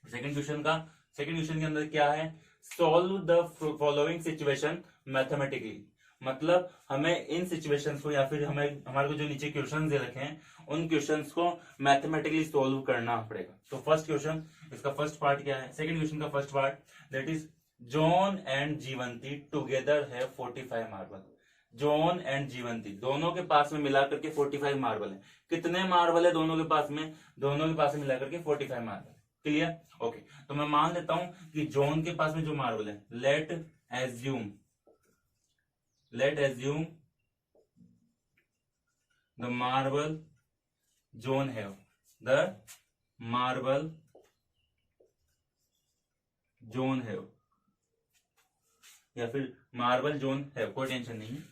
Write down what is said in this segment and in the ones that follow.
Second question के अंदर क्या है, solve the following situation mathematically. मतलब हमें इन सिचुएशंस को या फिर हमें हमारे को जो नीचे क्वेश्चन दे रखे हैं उन क्वेश्चंस को मैथमेटिकली सॉल्व करना पड़ेगा। तो फर्स्ट क्वेश्चन, इसका फर्स्ट पार्ट क्या है, सेकंड क्वेश्चन का first part, that is John and Jivanti together have 45 marble. John and Jivanti दोनों के पास में मिलाकर के 45 मार्बल है। कितने मार्बल है दोनों के पास में? दोनों के पास में मिलाकर के 45 मार्बल। क्लियर? ओके, तो मैं मान लेता हूं कि जॉन के पास में जो मार्बल है, let assume the marble John have, या फिर मार्बल जॉन हैव, कोई टेंशन नहीं है।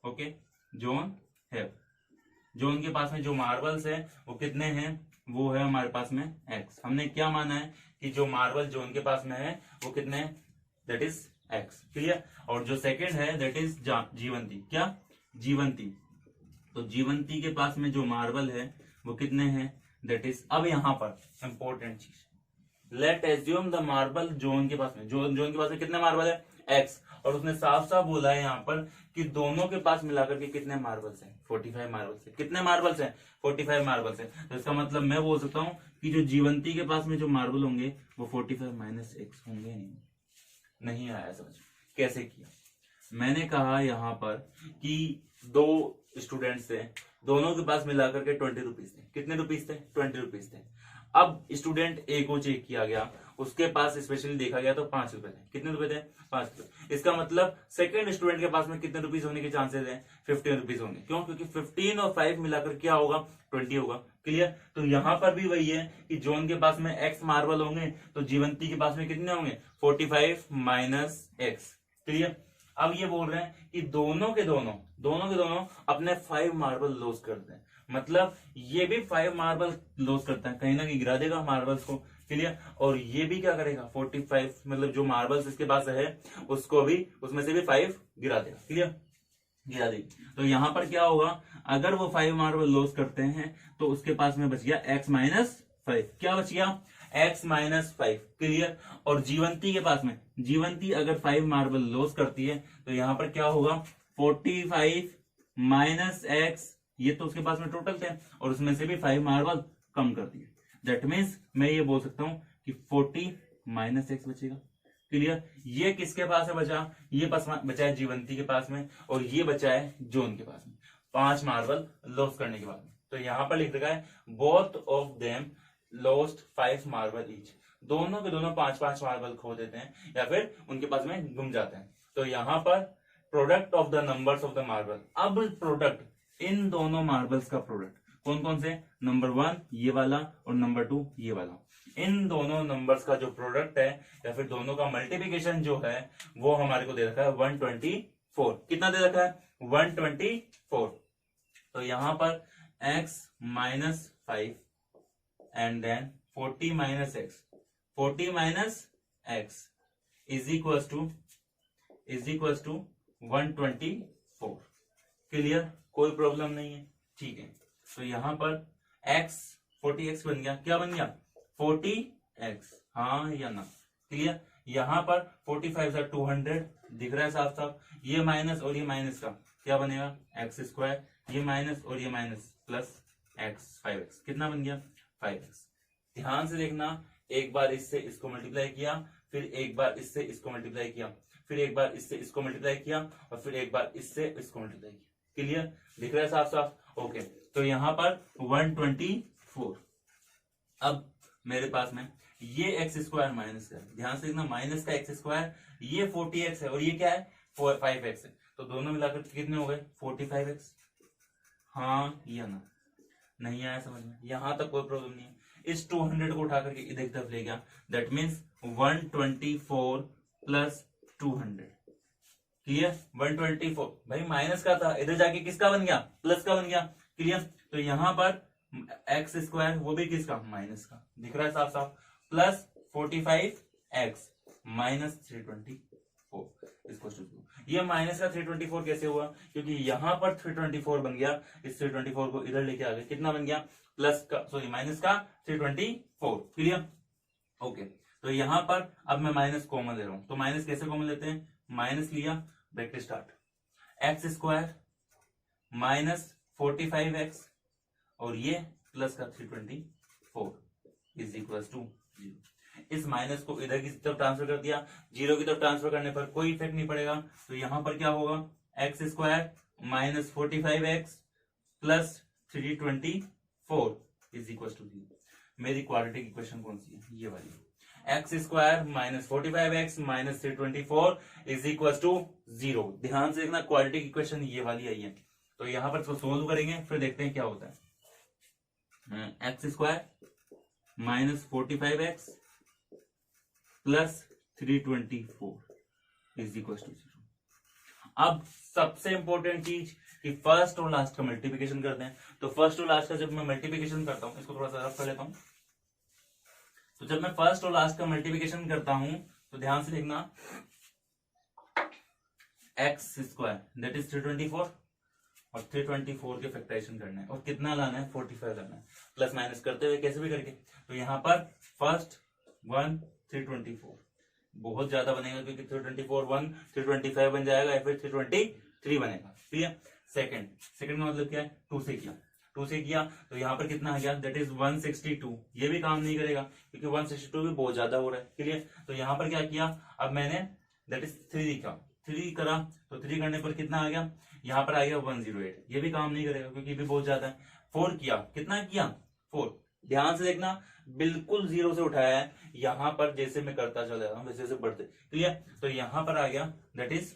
ओके, जॉन हैव, जॉन के पास में जो मार्बल्स है वो कितने हैं? वो है हमारे पास में एक्स। हमने क्या माना है कि जो मार्बल जॉन के पास में है वो कितने हैं? That is x. क्लियर? और जो सेकंड है दैट इज जीवंती। क्या? जीवंती। तो जीवंती के पास में जो मार्बल है वो कितने हैं? दैट इज, अब यहां पर इंपॉर्टेंट चीज, late assume the marble John के पास में, जॉन के पास में कितने मार्बल है? एक्स। और उसने साफ साफ बोला है यहाँ पर कि दोनों के पास मिलाकर के कितने मार्बल्स हैं? 45 मार्बल्स है। कितने मार्बल्स हैं? 45 मार्बल्स है। तो इसका मतलब मैं बोल सकता हूं कि जो जीवंती के पास में जो मार्बल होंगे वो 45 माइनस एक्स होंगे। नहीं आया समझ? कैसे किया? मैंने कहा यहाँ पर कि दो स्टूडेंट्स थे, दोनों के पास मिलाकर के 20 रुपीज थे। कितने रुपीज थे? 20 रुपीज थे। अब स्टूडेंट ए को चेक किया गया, उसके पास स्पेशली देखा गया तो 5 रुपए थे। कितने रुपए थे? 5 रुपए। इसका मतलब सेकंड स्टूडेंट के पास में कितने रुपीज होने के चांसेस हैं? 15 रुपीज होंगे। क्यों? क्योंकि 15 और 5 मिलाकर क्या होगा? 20 होगा। क्लियर? तो यहां पर भी वही है कि जॉन के पास में एक्स मार्बल होंगे तो जीवंती के पास में कितने होंगे? 45 माइनस एक्स। क्लियर? अब ये बोल रहे हैं कि दोनों के दोनों अपने 5 मार्बल लॉस करते हैं। मतलब ये भी 5 मार्बल लॉस करता है, कहीं ना कहीं गिरा देगा मार्बल्स को। क्लियर? और ये भी क्या करेगा? 45 मतलब जो मार्बल्स इसके पास है उसको भी, उसमें से भी 5 गिरा देगा। क्लियर? गिरा देगी। तो यहां पर क्या होगा? अगर वो 5 मार्बल लॉस करते हैं तो उसके पास में बच गया x माइनस 5। क्या बच गया? x minus 5। क्लियर? और जीवंती के पास में, जीवंती अगर 5 मार्बल लॉस करती है तो यहां पर क्या होगा? 45 माइनस x, ये तो उसके पास में टोटल थे और उसमें से भी 5 मार्बल कम कर दिए। दैट मीन्स मैं ये बोल सकता हूं कि 40 माइनस एक्स बचेगा। क्लियर? ये किसके पास है बचा? ये बचा है जीवंती के पास में, और ये बचा है जॉन के पास में 5 मार्बल लॉस करने के बाद में। तो यहां पर लिख रखा है both of them lost 5 marble each. दोनों के दोनों 5-5 मार्बल खो देते हैं या फिर उनके पास में गुम जाते हैं। तो यहां पर product of the numbers of the marble, अब प्रोडक्ट, इन दोनों मार्बल्स का प्रोडक्ट कौन कौन से? नंबर 1 ये वाला और नंबर 2 ये वाला। इन दोनों नंबर्स का जो प्रोडक्ट है या फिर दोनों का मल्टीप्लिकेशन जो है वो हमारे को दे रखा है 124। कितना दे रखा है? 124। तो यहां पर x minus 5 and then 40 minus x, 40 minus x is equal to 124। Clear? कोई प्रॉब्लम नहीं है। ठीक है, तो यहां पर x 40x बन गया। क्या बन गया? 40x। हाँ या ना? क्लियर? यहां पर 45 से 200 दिख रहा है साफ साफ। ये माइनस और ये माइनस का क्या बनेगा? X square. ये माइनस और ये माइनस प्लस एक्स, 5x। कितना बन गया? 5x। ध्यान से देखना, एक बार इससे इसको मल्टीप्लाई किया, फिर एक बार इससे इसको मल्टीप्लाई किया, फिर एक बार इससे इसको मल्टीप्लाई किया और फिर एक बार इससे इसको मल्टीप्लाई किया। क्लियर? दिख रहा है साफ साफ? ओके, तो यहां पर 124। अब मेरे पास में ये एक्स स्क्वायर माइनस का, ध्यान से देखना, माइनस का एक्स स्क्वायर, ये 40x है और ये क्या है? 5x है। तो दोनों मिलाकर कितने हो गए? 45x। हाँ या ना? नहीं आया समझ में? यहां तक कोई प्रॉब्लम नहीं है। इस 200 को उठा करके इधर तरफ ले गया, दैट मीन्स 124 प्लस 200। क्लियर? 124 भाई माइनस का था, इधर जाके किसका बन गया? प्लस का बन गया। क्लियर? तो यहां पर एक्स स्क्वायर, वो भी किसका? माइनस का। दिख रहा है साफ साफ? प्लस 45x माइनस 324 इसको। ये माइनस का 324 कैसे हुआ? क्योंकि यहां पर 324 बन गया, इस 324 को इधर लेके आ गए। कितना बन गया? प्लस का सॉरी माइनस का 324। क्लियर? ओके, तो यहां पर अब मैं माइनस कॉमन ले रहा हूं, तो माइनस कैसे कॉमन लेते हैं, माइनस लिया, bracket start, x square minus 45x और ये प्लस का 324 इज इक्वल टू 0। इस माइनस को इधर की तरफ ट्रांसफर कर दिया, जीरो की तरफ ट्रांसफर करने पर कोई इफेक्ट नहीं पड़ेगा, तो यहां पर क्या होगा, x square minus 45x plus 324 is equal to 0। मेरी क्वाड्रेटिक इक्वेशन कौन सी है, ये वाली, x square minus 45x minus 324 is equal to 0। ध्यान से देखना, क्वाड्रेटिक इक्वेशन ये वाली आई है। तो यहां पर इसको सोल्व करेंगे, फिर देखते हैं क्या होता है। X square minus 45x plus 324 is equal to 0। अब सबसे इंपॉर्टेंट चीज कि फर्स्ट और लास्ट का मल्टीप्लिकेशन करते हैं। तो फर्स्ट और लास्ट का जब मैं मल्टीप्लिकेशन करता हूं, इसको थोड़ा सा रफ कर लेता हूं, तो जब मैं फर्स्ट और लास्ट का मल्टीप्लिकेशन करता हूं तो ध्यान से देखना, एक्स स्क्वायर दैट इज 324 और 324 के फैक्टराइजेशन करना है और कितना लाना है, 45 लाना है, प्लस माइनस करते हुए कैसे भी करके। तो यहां पर फर्स्ट 1 324 बहुत ज्यादा बनेगा क्योंकि 324 1 325 बन जाएगा या फिर 323 बनेगा। ठीक है, सेकंड का मतलब क्या है, 2 से किया तो यहाँ पर कितना आ गया, दैट इज 162। ये भी काम नहीं करेगा क्योंकि 162 भी बहुत ज्यादा हो रहा है। क्लियर? तो यहाँ पर क्या किया, अब मैंने दैट इज 3 करा, तो 3 करने पर कितना आ गया, यहाँ पर आ गया 108। ये भी काम नहीं करेगा क्योंकि भी बहुत ज्यादा है। 4 किया, कितना किया 4। ध्यान से देखना, बिल्कुल 0 से उठाया है, यहाँ पर जैसे मैं करता चला जा रहा हूँ वैसे वैसे बढ़ते। क्लियर? तो यहाँ पर आ गया दैट इज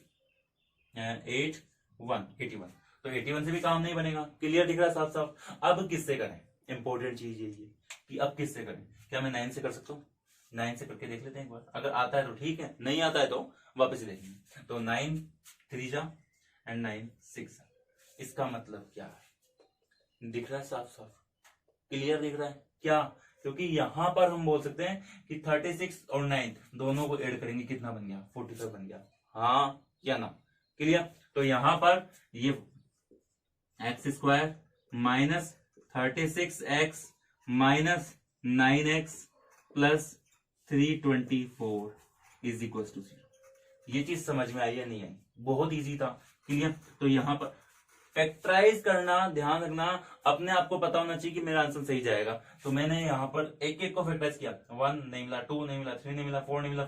81। तो 81 से भी काम नहीं बनेगा। क्लियर दिख रहा है साफ साफ? अब किससे करें, इंपॉर्टेंट चीज ये कि अब किससे करें। क्या मैं 9 से कर सकता हूँ? 9 से करके देख लेते हैं एक बार, अगर आता है तो ठीक है, नहीं आता है तो वापस ही देखेंगे। तो 9 3 जा एंड 9 6। इसका मतलब क्या है, दिख रहा है साफ साफ? क्लियर दिख रहा है क्या? क्योंकि यहां पर हम बोल सकते हैं कि 36 और 9 दोनों को ऐड करेंगे, कितना बन गया, 45 बन गया। हाँ या ना? क्लियर? तो यहां पर ये x square minus 36x minus 9x plus 324 is equal to 0। ये चीज समझ में आई या नहीं आई? बहुत इजी था। क्लियर? तो यहां पर फैक्टराइज करना, ध्यान रखना, अपने आप को पता होना चाहिए कि मेरा आंसर सही जाएगा। तो मैंने यहाँ पर एक एक को फैक्टराइज किया, 1 नहीं मिला, 2 नहीं मिला, 3 नहीं मिला, 4 नहीं मिला,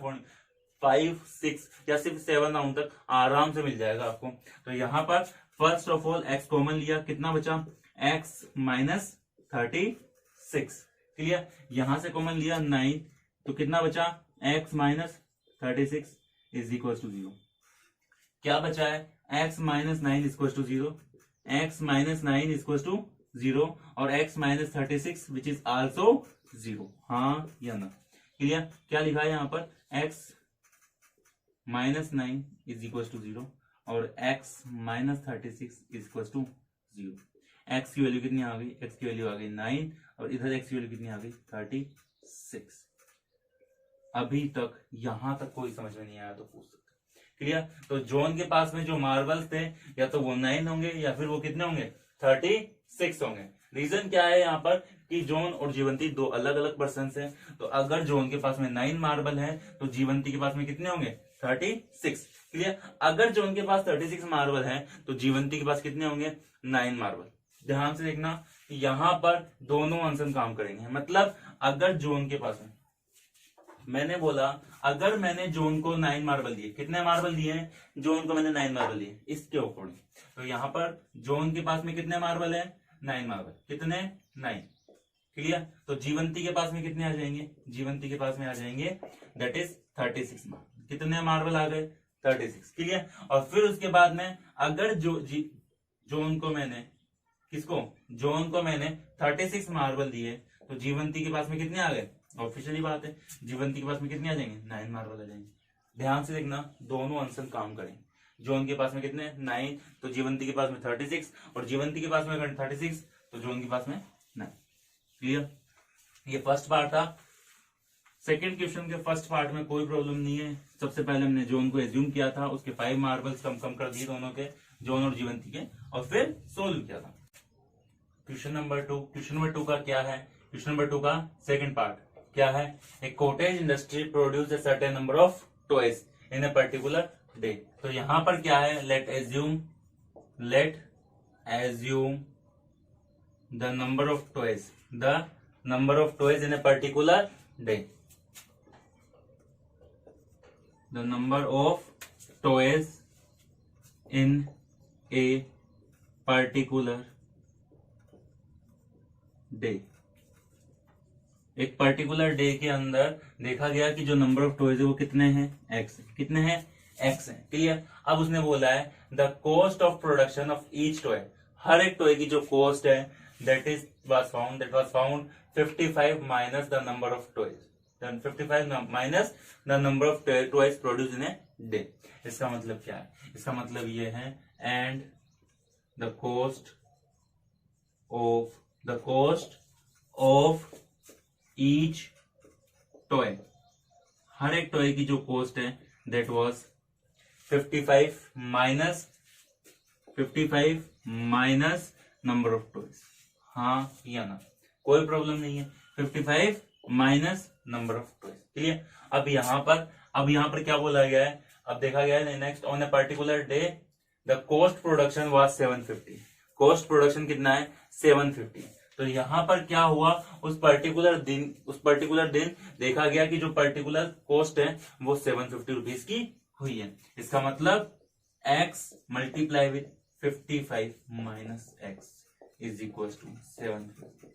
5 6 या सिर्फ 7 राउंड तक आराम से मिल जाएगा आपको। तो यहाँ पर first of all x common लिया, कितना बचा, x माइनस 36। क्लियर? यहां से कॉमन लिया 9, तो कितना बचा, x minus 36 is equal to 0। क्या बचा है, x minus 9 is equal to 0, x minus 9 is equal to 0 और x minus 36 which is also 0। हाँ या ना? क्लियर? क्या लिखा है यहाँ पर, x minus 9 is equal to 0 और x minus 36 is equal to 0। x की वैल्यू कितनी आ गई, x की वैल्यू आ गई 9 और इधर x की वैल्यू कितनी आ गई, 36। अभी तक यहां तक कोई समझ में नहीं आया तो पूछ सकते। क्लियर? तो जॉन के पास में जो मार्बल्स थे या तो वो 9 होंगे या फिर वो कितने होंगे, 36 होंगे। रीजन क्या है यहाँ पर कि जॉन और जीवंती दो अलग अलग पर्सन हैं। तो अगर जॉन के पास में 9 मार्बल है तो जीवंती के पास में कितने होंगे, 36। क्लियर? अगर जॉन के पास 36 मार्बल है तो जीवंती के पास कितने होंगे, 9 मार्बल। ध्यान से देखना, यहां पर दोनों आंसर काम करेंगे। मतलब अगर जॉन के पास में, मैंने बोला अगर मैंने जॉन को 9 मार्बल दिए, कितने मार्बल दिए हैं, जॉन को मैंने 9 मार्बल दिए इसके अकॉर्डिंग, तो यहाँ पर जॉन के पास में कितने मार्बल है, 9 मार्बल। कितने, 9। क्लियर? तो जीवंती के पास में कितने आ जाएंगे, जीवंती के पास में आ जाएंगे दैट इज 36 मार्बल। कितने मार्बल आ गए, 36। क्लियर? और फिर उसके बाद में अगर जॉन को मैंने, किसको, जॉन को मैंने 36 मार्बल दिए तो जीवंती के पास में कितने आ गए, ऑफिशियली बात है, जीवंती के पास में कितने आ जाएंगे, 9 मार्बल आ जाएंगे। ध्यान से देखना, दोनों आंसर काम करेंगे। जॉन के पास में कितने, 9, तो जीवंती के पास में 36 और जीवंती के पास में अगर 36 तो जॉन के पास में 9। क्लियर? ये फर्स्ट पार्ट था। सेकेंड क्वेश्चन के फर्स्ट पार्ट में कोई प्रॉब्लम नहीं है। सबसे पहले हमने जॉन को एज्यूम किया था, उसके 5 मार्बल्स कम कर दिए दोनों के, जॉन और जीवंती के, और फिर सोल्व किया था। क्वेश्चन नंबर टू का क्या है? क्वेश्चन नंबर 2 का सेकंड पार्ट क्या है? A cottage industry produce a certain number of toys in a particular day. तो यहां पर क्या है? Let assume the number of toys in a particular day. The number of toys in a particular day. एक particular day के अंदर देखा गया कि जो नंबर ऑफ टॉयज है वो कितने हैं? एक्स। कितने हैं? एक्स है। क्लियर। अब उसने बोला है the cost of production of each toy, हर एक टॉय की जो कॉस्ट है that was found 55 minus the number of toys, 55 minus the number of toys produce in a day. इसका मतलब क्या है? इसका मतलब ये है and the cost of each toy, हर एक टॉय की जो कॉस्ट है that was 55 minus number of toys. हाँ या ना? कोई प्रॉब्लम नहीं है। 55 minus number of toys. Clear. अब यहाँ पर क्या बोला गया है? अब देखा गया है next, on A particular day the cost production was 750। Cost production कितना है? 750। तो यहाँ पर क्या हुआ? उस पर्टिकुलर दिन देखा गया कि जो पर्टिकुलर कॉस्ट है वो 750 रुपीज की हुई है। इसका मतलब x multiply with 55 minus x is equal to 750।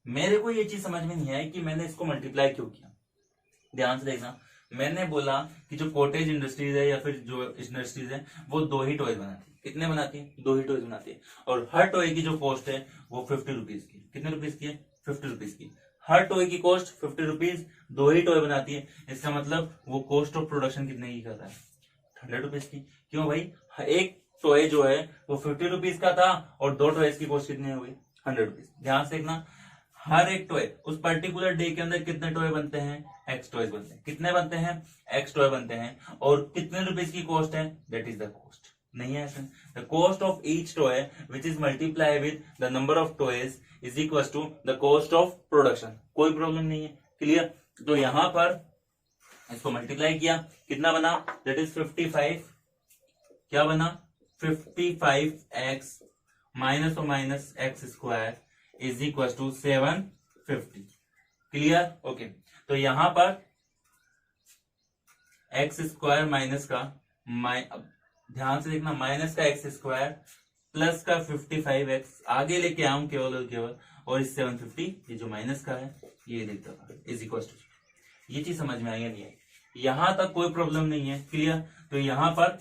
मेरे को ये चीज समझ में नहीं आई कि मैंने इसको मल्टीप्लाई क्यों किया। ध्यान से देखना, मैंने बोला कि जो कॉटेज इंडस्ट्रीज है या फिर जो इंडस्ट्रीज है वो 2 ही टॉयज बनाती है। कितने बनाती है? 2 ही टॉयज बनाती है। और हर टॉय की जो कॉस्ट है वो 50 रुपीज की। कितने रुपीज की है? 50 रुपीज की। हर टॉय की कॉस्ट 50 रुपीज, 2 ही टॉय बनाती है। इसका मतलब वो कॉस्ट ऑफ प्रोडक्शन कितने की कर रहा है? 100 रुपीज की। क्यों भाई? एक टॉय जो है वो 50 रुपीज का था और 2 टॉयज की कॉस्ट कितनी हुई? 100 रुपीज। ध्यान से देखना, हर एक टॉय उस पर्टिकुलर डे के अंदर कितने टॉय बनते हैं? एक्स टॉयज बनते हैं। कितने बनते हैं? एक्स टॉय बनते हैं। और कितने रुपीज की कॉस्ट है? That is the cost. नहीं है ऐसा? The cost of each toy which is multiply with the number of toys is equal to the cost of production. कोई प्रॉब्लम नहीं है। क्लियर। तो यहां पर इसको मल्टीप्लाई किया, कितना बना? That is 55। क्या बना? 55x माइनस और minus x square is equal to 750। Clear. Okay. तो यहां पर एक्स स्क्वायर माइनस का ध्यान से देखना, माइनस का एक्स स्क्वायर प्लस का 55x आगे लेके आऊं केवल और केवल, और इस 750 ये जो माइनस का है ये देखता था इज इक्वल टू। ये चीज समझ में आई या नहीं आई? यहां तक कोई प्रॉब्लम नहीं है। क्लियर। तो यहां पर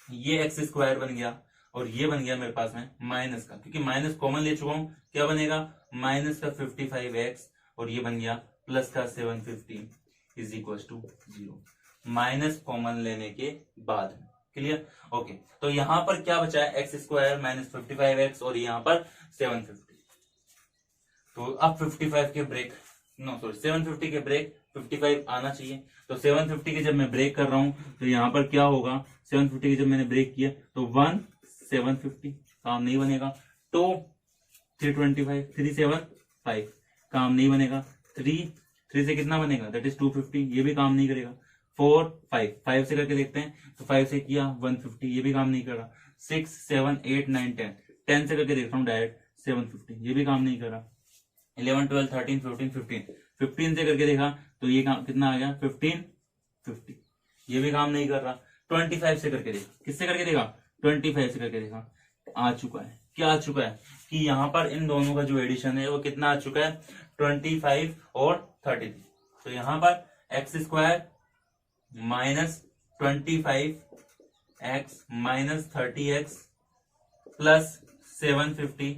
ये एक्स स्क्वायर बन गया और ये बन गया मेरे पास में माइनस का, क्योंकि माइनस कॉमन ले चुका हूं। क्या बनेगा? माइनस का 55x और ये बन गया प्लस का 750 is equal to 0, minus common लेने के बाद। क्लियर। ओके। तो यहां पर क्या बचा है? एक्स स्क्वायर माइनस 55x और यहां पर 750। तो अब 55 के ब्रेक 750 के ब्रेक 55 आना चाहिए। तो 750 के जब मैं ब्रेक कर रहा हूं तो यहां पर क्या होगा? 750 के जब मैंने ब्रेक किया तो 1 750 काम नहीं बनेगा। 2 325 375 काम नहीं बनेगा। 3 से कितना बनेगा? दैट इज 250, ये भी काम नहीं करेगा। 4 5 से करके देखते हैं तो 5 से किया 150, ये भी काम नहीं कर रहा। 6 7 8 9 10 से करके देखता हूँ डायरेक्ट 750, ये भी काम नहीं कर रहा। 11 12 13 14 15 से करके देखा तो ये काम कितना आ गया? 15 50, ये भी काम नहीं कर रहा। 25 से करके देखा, किससे करके देखा? 25 से करके देखा, आ चुका है। क्या आ चुका है? कि यहाँ पर इन दोनों का जो एडिशन है वो कितना आ चुका है? 25 और 33। तो यहाँ पर x square minus 25x minus 30x plus 750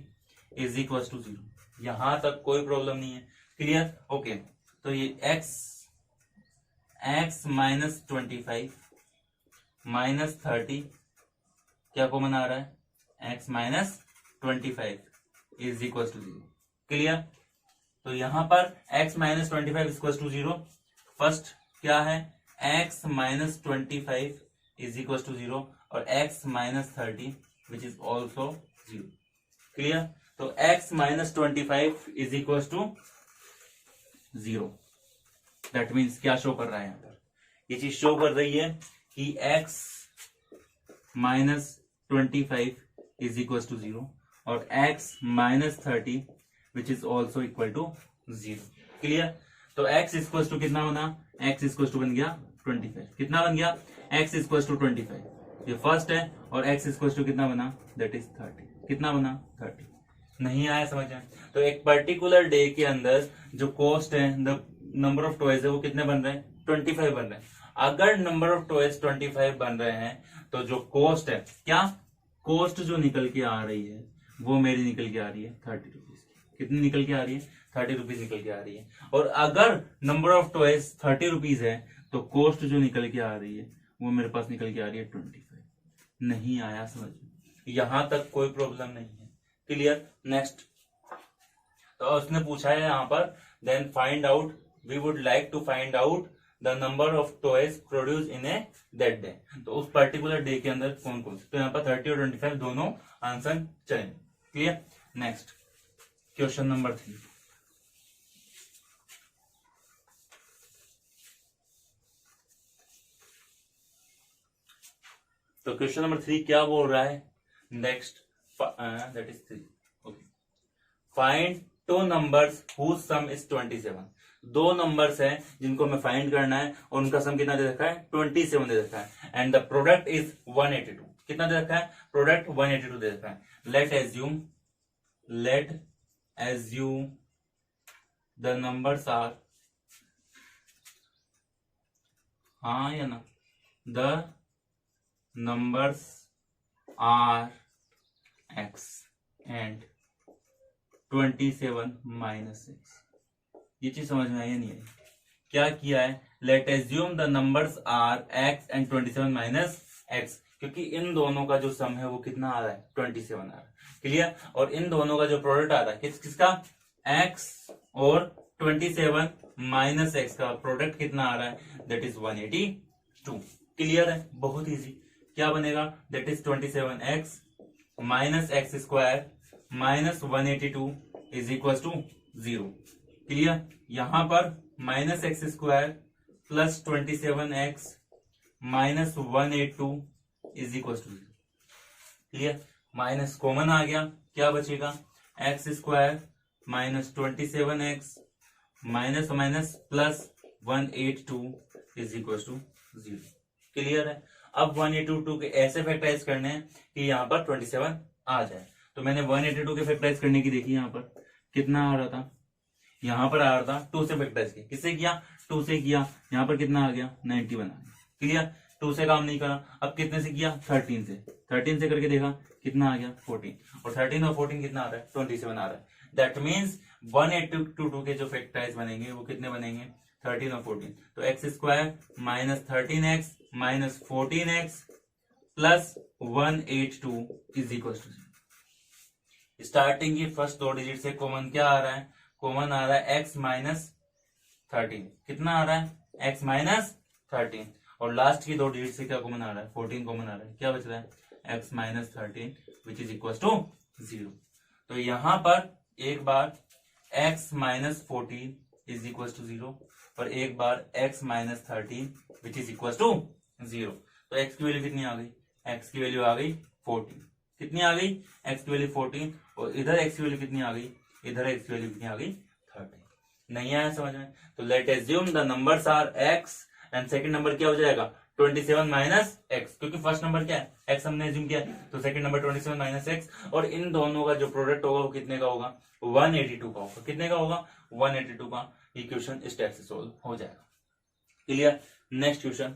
is equal to 0। यहां तक कोई प्रॉब्लम नहीं है। क्लियर। ओके। तो ये x माइनस 25 माइनस 30 क्या कॉमन आ रहा है? x minus 25 is equal to 0। Clear. तो यहां पर x minus 25 equal to 0। First क्या है? x minus 25 is equal to 0 और x minus 30 which is also 0। Clear. तो x minus 25 is equal to 0। That means क्या शो कर रहा है यहाँ पर, ये चीज शो कर रही है कि x minus 25 is equal to 0 और x minus 30 which is also equal to 0। Clear. तो x इक्वल टू कितना बना, x इक्वल टू बन गया 25। कितना बन गया, x इक्वल टू 25, ये फर्स्ट है, और x इक्वल टू कितना बना, दैट इज 30। कितना बना, 30। नहीं आया समझ में। तो एक पर्टिकुलर डे के अंदर जो कॉस्ट है, द नंबर ऑफ टॉयज है, वो कितने बन रहे हैं, 25 बन रहे हैं। अगर नंबर ऑफ टॉयज 25 बन रहे हैं तो जो कॉस्ट है, क्या कॉस्ट जो निकल के आ रही है वो मेरी निकल के आ रही है 30 रुपीज। कितनी निकल के आ रही है, 30 रुपीज निकल के आ रही है। और अगर नंबर ऑफ टॉयज 30 रुपीज है तो कॉस्ट जो निकल के आ रही है वो मेरे पास निकल के आ रही है 25। नहीं आया समझ में, यहां तक कोई प्रॉब्लम नहीं है। क्लियर। नेक्स्ट, तो उसने पूछा है यहाँ पर, then find out, we would like to find out the number of toys produce in a that day. तो उस पर्टिकुलर डे के अंदर कौन कौन से, तो यहाँ पर 30 और 25 दोनों आंसर चाहिए। क्लियर। Next, question number 3। तो क्वेश्चन नंबर 3 क्या बोल रहा है, next that is 3। Okay, find two numbers whose sum is 27। दो नंबर्स हैं जिनको हमें फाइंड करना है और उनका सम कितना दे रखा है, 27 दे रखा है, एंड द प्रोडक्ट इज 182। कितना दे रखा है, प्रोडक्ट 182 दे रखा है। Let assume the numbers are, हाँ या ना, the numbers are x and 27 minus 6। ये चीज समझ में आई नहीं है, क्या किया है, let assume the numbers are x and 27 minus x, क्योंकि इन दोनों का जो सम है वो कितना आ रहा है, 27 आ रहा है। क्लियर। और इन दोनों का जो प्रोडक्ट आ रहा है किसका, x और 27 माइनस x का प्रोडक्ट कितना आ रहा है, दैट इज 182। क्लियर है, बहुत इजी। क्या बनेगा, that is 27x minus x square minus 182 is equal to 0। Clear. यहां पर minus x square plus 27x minus 182 is equal to 0। Clear. Minus common आ गया, क्या बचेगा, x square minus 27x minus minus plus 182 is equal to 0। Clear है। अब 182 के ऐसे फैक्टराइज करने हैं कि यहाँ पर 27 आ जाए। तो मैंने 182 के फैक्टराइज करने की देखी, यहाँ पर कितना आ रहा था, यहाँ पर आ रहा था 2 से फैक्टराइज किया। किससे किया, 2 से किया। यहाँ पर कितना आ गया, 91 आ गया। क्लियर। 2 से काम नहीं करा, अब कितने से किया, 13 से। 13 से करके देखा कितना आ गया, 14। और 13 और 14 कितना आ रहा है, 27 आ रहा है। दैट मीन्स 182 के जो फैक्टराइज बनेंगे वो कितने बनेंगे, 13 और 14। तो x square minus 13x minus 14x plus 182 is equal to 0। Starting की फर्स्ट 2 डिजिट से कॉमन क्या आ रहा है, कॉमन आ रहा है x माइनस 13। कितना आ रहा है, x माइनस 13। और लास्ट की 2 डिजिट से क्या कॉमन आ रहा है, 14 कॉमन आ रहा है। क्या बच रहा है, x minus 13 which is equal to 0। तो यहां पर एक बार x minus 14 is equal to 0 और एक बार x minus 13 which is equal to 0। तो x की वैल्यू कितनी आ गई, x की वैल्यू आ गई 14। कितनी आ गई, x की वैल्यू 14। और इधर x की वैल्यू कितनी आ गई, इधर x की वैल्यू कितनी आ गई, 13। नहीं आया समझ में। तो let assume the numbers are x and second number क्या हो जाएगा, 27 माइनस x, क्योंकि फर्स्ट नंबर क्या है, x हमने एज्यूम किया, तो सेकंड नंबर 27 माइनस x। और इन दोनों का जो प्रोडक्ट होगा वो कितने का होगा, 182 का होगा। कितने का होगा, 182 का। ये क्वेश्चन इस टाइप से सोल्व हो जाएगा। क्लियर। Next question